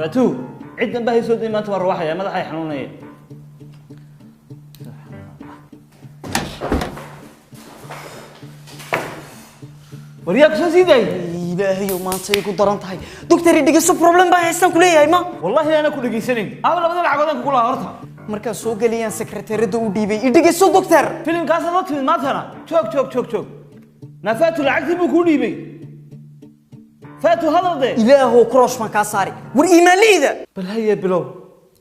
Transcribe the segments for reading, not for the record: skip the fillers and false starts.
فاتو عندنا باهي سودي ما تمر واحد يا ماذا حي حنونية ورياك شو سيدي إلهي وما أنت يقول درنت هاي دكتور يدقي سو بروبلم بقى هستن كلية هاي ما والله أنا كل جيسنين أول بدل عقدان كلها هرتها مركز سوق ليان سكرتير دو ديبي يدقي سو دكتور فيلم كاسة نط ما تنا شوك نفاتوا العقد بكل ديبي فاتوا هذا ده إلهي كروش ما كاساري والإيمان لي ذا بل هي بلو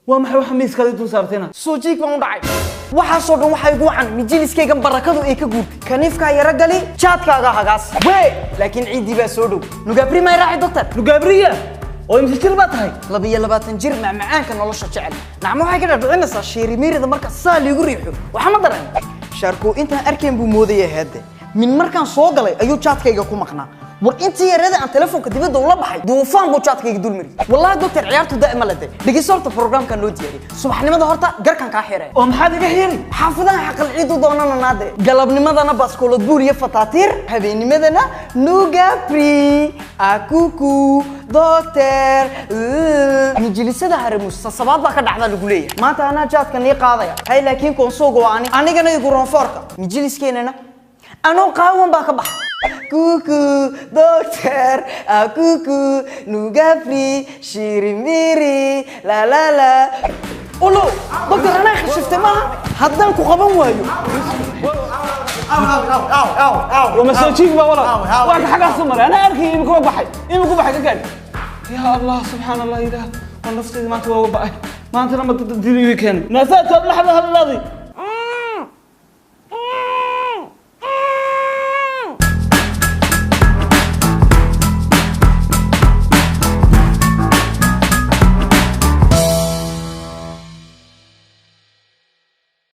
وما حميس كذي توصارتنا سوجيك ما ندعي waxaasoo dhan waxa igu wacan mijiliskaygan barakadu ay ka guurtay kaniifka yara gali jaadkaaga hagaas way laakiin ciidii baa soo dhow nugabri ma raaci doctor nugabriya oo imsi jir baa tahay 22 jir macmacaanka nolosha jecel nacmo waxay ka dhadhicinaysaa sheerimeerida marka saa liigu riixo waxa ma daran sharku intaan arkeen buu moodayay hadda min markaan soo galay ayuu jaadkayga ku maqnaa war intii yarada aan telefoonka dibadda ula baxay duufaan buu jaadkayga dul mari wallahi doctor ciyaartu daa'ima la day dhigisoorta programkan loo diyaariyay subaxnimada horta garkan ka xiray oo maxaad iga xiray xaafadan xaqal ciidu doonana naade galabnimadana baskoolad buur iyo fataatiir habeennimadana nuga free akuku doctor mijilisada haramus sabaad baa ka dhacda lagu leeyahay maanta ana jaadkan ii qaadaya hay laakiin koonsoogo anigana igu roonfoorka mijiliskeena anoo qaawan baa ka baxay Coucou, docteur, ah coucou, Nougafri, Chirimiri, la la la. Olo, docteur, أنا خشفت معها. هدان كوخبان وايو. أو ومسويتشيك بقى ولا. واحد حاجة سمر، أنا أركي يمكن بحي كان. يا الله سبحان الله إله. ونفسي ما تبغى بقى. ما أنت لما تديني ويكند. نسيت اللحظة هذه.